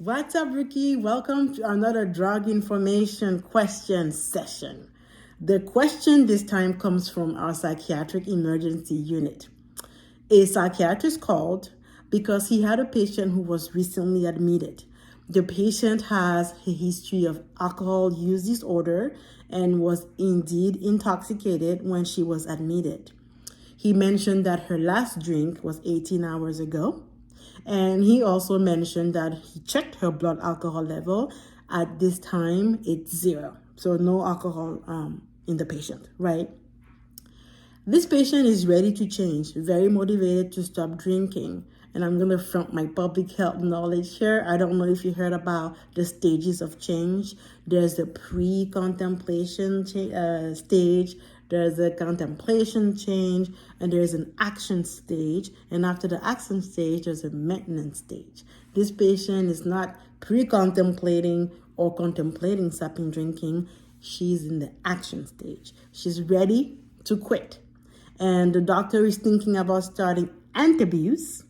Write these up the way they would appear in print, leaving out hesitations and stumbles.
What's up, Ricky? Welcome to another drug information question session. The question this time comes from our psychiatric emergency unit. A psychiatrist called because he had a patient who was recently admitted. The patient has a history of alcohol use disorder and was indeed intoxicated when she was admitted. He mentioned that her last drink was 18 hours ago. And he also mentioned that he checked her blood alcohol level. At this time, it's 0. So no alcohol in the patient, right? This patient is ready to change, very motivated to stop drinking. And I'm going to front my public health knowledge here. I don't know if you heard about the stages of change. There's the pre-contemplation stage, there's a contemplation change, and there's an action stage. And after the action stage, there's a maintenance stage. This patient is not pre-contemplating or contemplating stopping drinking. She's in the action stage. She's ready to quit. And the doctor is thinking about starting Antabuse,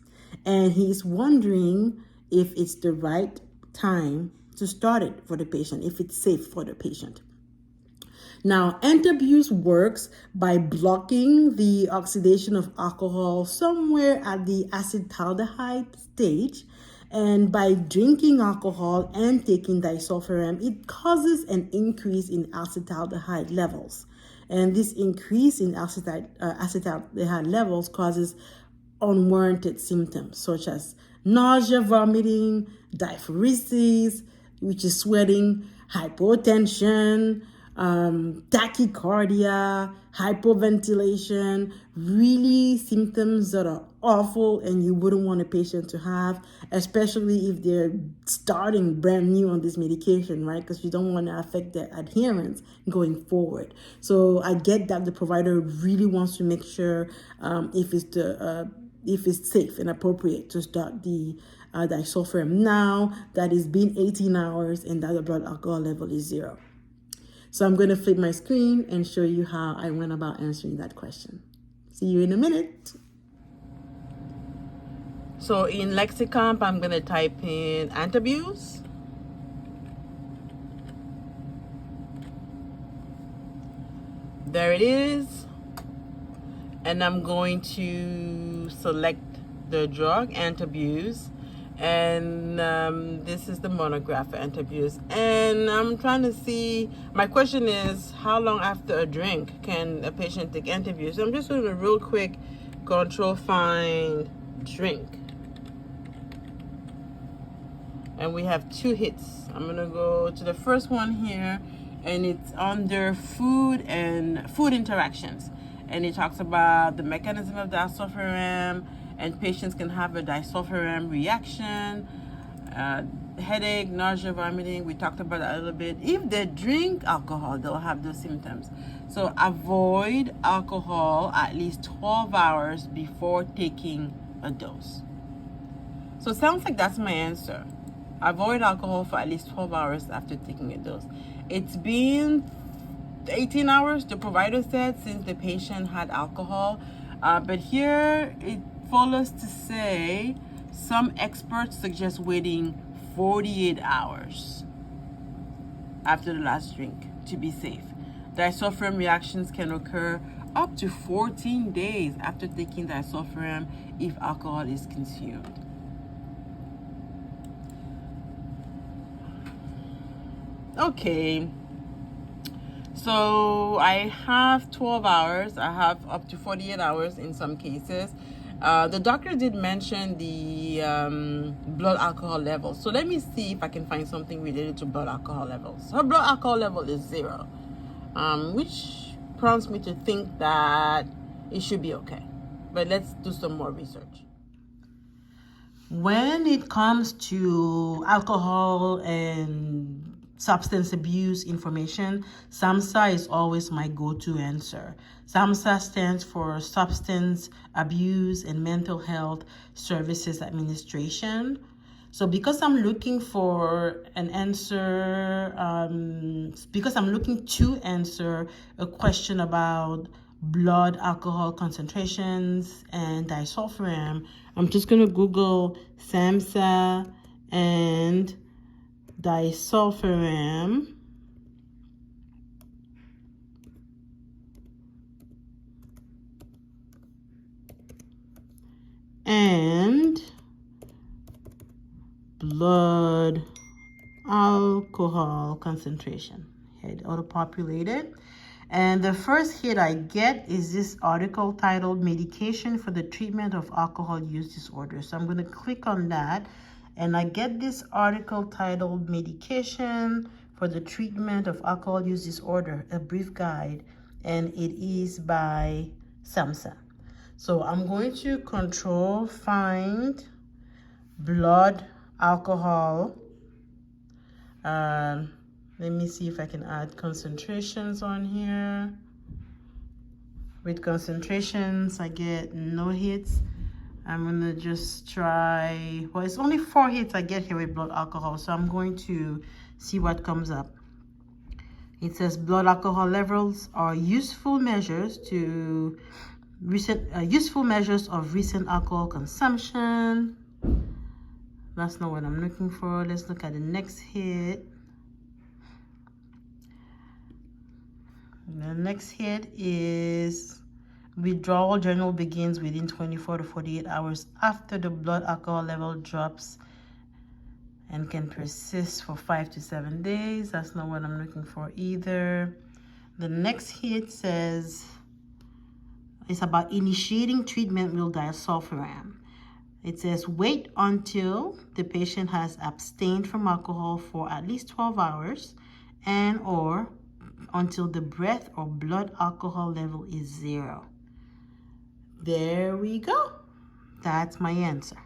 and he's wondering if it's the right time to start it for the patient, if it's safe for the patient. Now, Antabuse works by blocking the oxidation of alcohol somewhere at the acetaldehyde stage. And by drinking alcohol and taking disulfiram, it causes an increase in acetaldehyde levels. And this increase in acetaldehyde levels causes unwarranted symptoms such as nausea, vomiting, diaphoresis, which is sweating, hypotension, tachycardia, hypoventilation, really symptoms that are awful and you wouldn't want a patient to have, especially if they're starting brand new on this medication, right? Because you don't want to affect their adherence going forward. So I get that the provider really wants to make sure if it's safe and appropriate to start the disulfiram now that it's been 18 hours and that the blood alcohol level is 0. So I'm going to flip my screen and show you how I went about answering that question. See you in a minute. So in Lexicomp, I'm going to type in Antabuse. There it is. And I'm going to select the drug, Antabuse. And this is the monograph for Antabuse. And I'm trying to see, my question is, how long after a drink can a patient take Antabuse? So I'm just doing a real quick control find drink. And we have 2 hits. I'm gonna go to the first one here, and it's under food and food interactions. And it talks about the mechanism of disulfiram, and patients can have a disulfiram reaction, headache, nausea, vomiting. We talked about that a little bit. If they drink alcohol, they'll have those symptoms. So avoid alcohol at least 12 hours before taking a dose. So it sounds like that's my answer. Avoid alcohol for at least 12 hours after taking a dose. It's been 18 hours, the provider said, since the patient had alcohol. But here it follows to say some experts suggest waiting 48 hours after the last drink to be safe. Disulfiram reactions can occur up to 14 days after taking disulfiram if alcohol is consumed. Okay, so I have 12 hours. I have up to 48 hours in some cases. The doctor did mention the blood alcohol level. So let me see if I can find something related to blood alcohol levels. Her blood alcohol level is 0, which prompts me to think that it should be okay. But let's do some more research. When it comes to alcohol and substance abuse information, SAMHSA is always my go-to answer. SAMHSA stands for Substance Abuse and Mental Health Services Administration. So because I'm looking for an answer, because I'm looking to answer a question about blood alcohol concentrations and disulfiram, I'm just going to Google SAMHSA and disulfiram, and blood alcohol concentration. It auto-populated. And the first hit I get is this article titled Medication for the Treatment of Alcohol Use Disorder. So I'm going to click on that, and I get this article titled Medication for the Treatment of Alcohol Use Disorder, a brief guide, and it is by SAMHSA. So I'm going to control find blood alcohol. Let me see if I can add concentrations on here. With concentrations, I get no hits. I'm gonna just try, well, it's only 4 hits I get here with blood alcohol, so I'm going to see what comes up. It says blood alcohol levels are useful measures of recent alcohol consumption. That's not what I'm looking for. Let's look at the next hit. The next hit is withdrawal journal begins within 24 to 48 hours after the blood alcohol level drops and can persist for 5 to 7 days. That's not what I'm looking for either. The next hit says it's about initiating treatment with disulfiram. It says wait until the patient has abstained from alcohol for at least 12 hours and or until the breath or blood alcohol level is 0. There we go. That's my answer.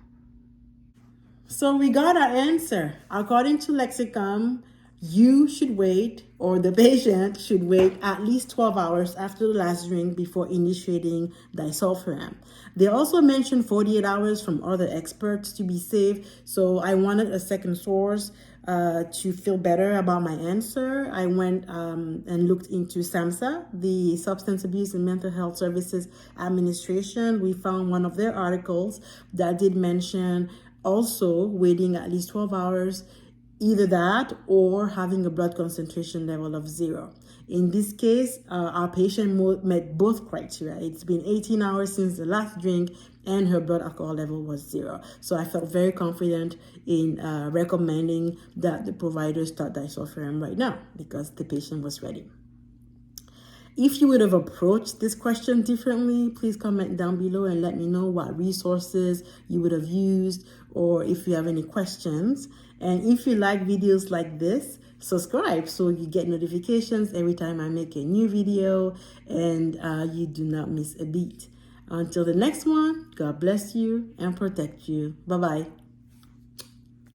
So we got our answer. According to Lexicomp, you should wait, or the patient should wait at least 12 hours after the last drink before initiating disulfiram. They also mentioned 48 hours from other experts to be safe, so I wanted a second source to feel better about my answer. I went and looked into SAMHSA, the Substance Abuse and Mental Health Services Administration. We found one of their articles that did mention also waiting at least 12 hours, either that or having a blood concentration level of 0. In this case, our patient met both criteria. It's been 18 hours since the last drink and her blood alcohol level was 0. So I felt very confident in recommending that the provider start disulfiram right now because the patient was ready. If you would have approached this question differently, please comment down below and let me know what resources you would have used or if you have any questions. And if you like videos like this, subscribe so you get notifications every time I make a new video and you do not miss a beat. Until the next one, God bless you and protect you. Bye-bye.